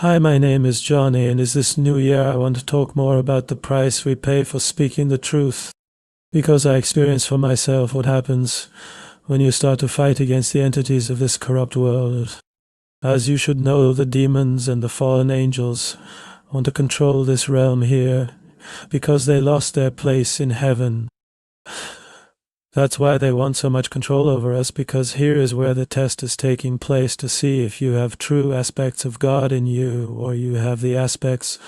Hi, my name is Johnny, and this new year I want to talk more about the price we pay for speaking the truth. Because I experience for myself what happens when you start to fight against the entities of this corrupt world. As you should know, the demons and the fallen angels want to control this realm here because they lost their place in heaven. That's why they want so much control over us, because here is where the test is taking place to see if you have true aspects of God in you, or you have the aspects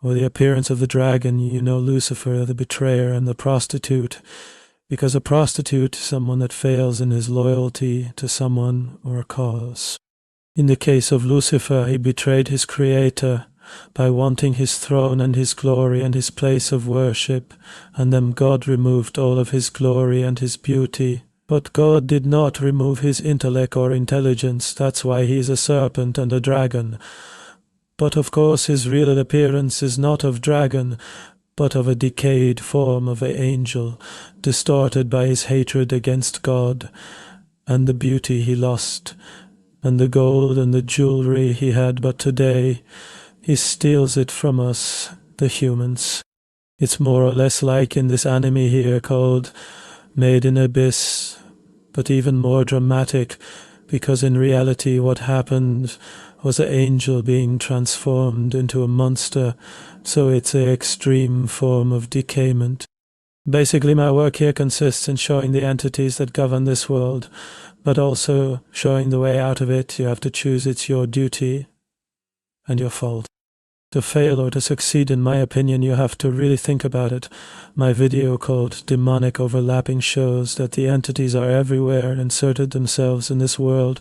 or the appearance of the dragon, Lucifer, the betrayer, and the prostitute. Because a prostitute is someone that fails in his loyalty to someone or a cause. In the case of Lucifer, he betrayed his creator by wanting his throne and his glory and his place of worship, and then God removed all of his glory and his beauty. But God did not remove his intellect or intelligence. That's why he is a serpent and a dragon. But of course his real appearance is not of dragon, but of a decayed form of an angel, distorted by his hatred against God, and the beauty he lost, and the gold and the jewelry he had. But today he steals it from us, the humans. It's more or less like in this anime here called Made in Abyss, but even more dramatic, because in reality what happened was an angel being transformed into a monster, so it's an extreme form of decayment. Basically, my work here consists in showing the entities that govern this world, but also showing the way out of it. You have to choose. It's your duty and your fault. To fail or to succeed, in my opinion, you have to really think about it. My video called Demonic Overlapping shows that the entities are everywhere and inserted themselves in this world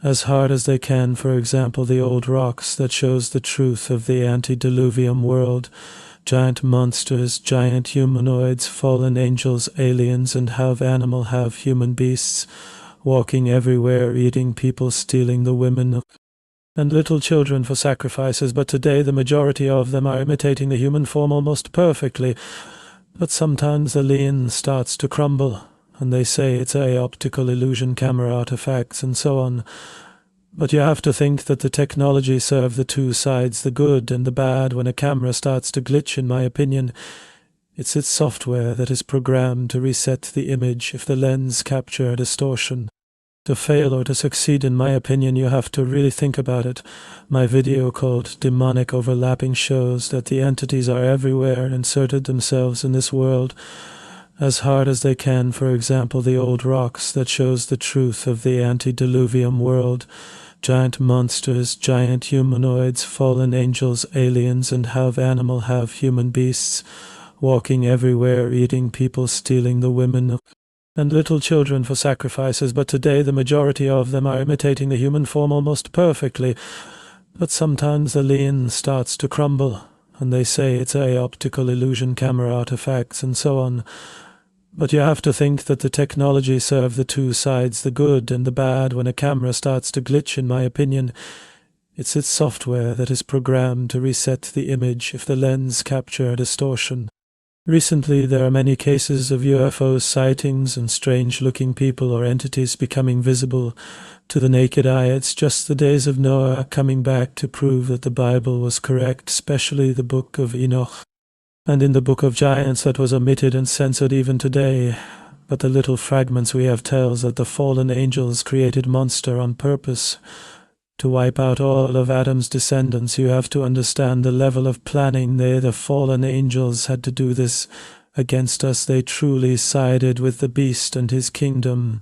as hard as they can. For example, the old rocks that shows the truth of the antediluvian world. Giant monsters, giant humanoids, fallen angels, aliens, and half animal, half human beasts, walking everywhere, eating people, stealing the women, and little children for sacrifices. But today the majority of them are imitating the human form almost perfectly. But sometimes the lens starts to crumble, and they say it's a optical illusion, camera artifacts, and so on. But you have to think that the technology serves the two sides, the good and the bad. When a camera starts to glitch, in my opinion, it's its software that is programmed to reset the image if the lens capture distortion. To fail or to succeed, in my opinion, you have to really think about it. My video called Demonic Overlapping shows that the entities are everywhere and inserted themselves in this world as hard as they can. For example, the old rocks that shows the truth of the antediluvian world. Giant monsters, giant humanoids, fallen angels, aliens, and half animal, half human beasts, walking everywhere, eating people, stealing the women, and little children for sacrifices. But today the majority of them are imitating the human form almost perfectly. But sometimes the lens starts to crumble, and they say it's a optical illusion, camera artifacts, and so on. But you have to think that the technology serves the two sides, the good and the bad. When a camera starts to glitch, in my opinion, it's its software that is programmed to reset the image if the lens capture distortion. Recently, there are many cases of UFO sightings and strange-looking people or entities becoming visible to the naked eye. It's just the days of Noah coming back to prove that the Bible was correct, especially the book of Enoch. And in the book of Giants that was omitted and censored even today. But the little fragments we have tells that the fallen angels created monster on purpose to wipe out all of Adam's descendants. You have to understand the level of planning. The fallen angels had to do this against us. They truly sided with the beast and his kingdom.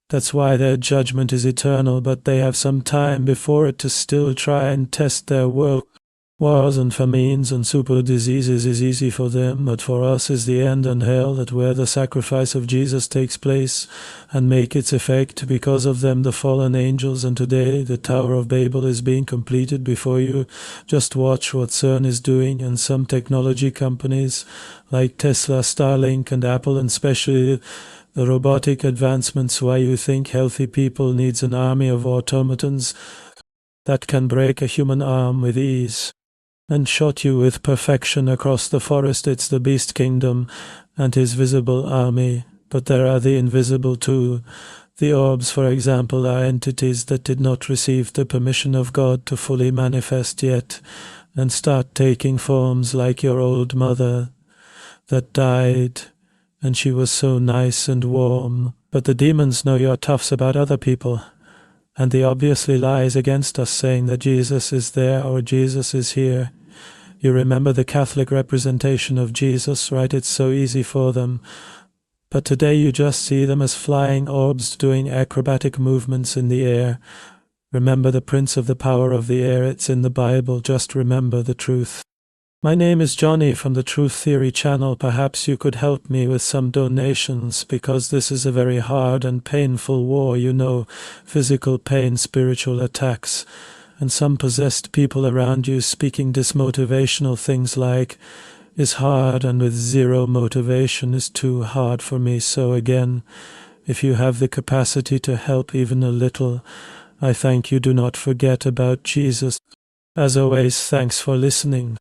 That's why their judgment is eternal, but they have some time before it to still try and test their work. Wars and famines and super diseases is easy for them, but for us is the end and hell, that where the sacrifice of Jesus takes place and make its effect. Because of them, the fallen angels, and today the Tower of Babel is being completed before you. Just watch what CERN is doing, and some technology companies like Tesla, Starlink, and Apple, and especially the robotic advancements. Why you think healthy people needs an army of automatons that can break a human arm with ease and shot you with perfection across the forest. It's the beast kingdom and his visible army. But there are the invisible too, The orbs, for example, are entities that did not receive the permission of God to fully manifest yet and start taking forms like your old mother that died, and she was so nice and warm. But the demons know you're toughs about other people, and they obviously lies against us saying that Jesus is there or Jesus is here. You remember the Catholic representation of Jesus, right? It's so easy for them. But today you just see them as flying orbs doing acrobatic movements in the air. Remember the Prince of the Power of the Air, it's in the Bible, just remember the truth. My name is Johnny from the Truth Theory channel. Perhaps you could help me with some donations, because this is a very hard and painful war, you know, physical pain, spiritual attacks, and some possessed people around you speaking dismotivational things like, is hard and with zero motivation is too hard for me. So again, if you have the capacity to help even a little, I thank you. Do not forget about Jesus. As always, thanks for listening.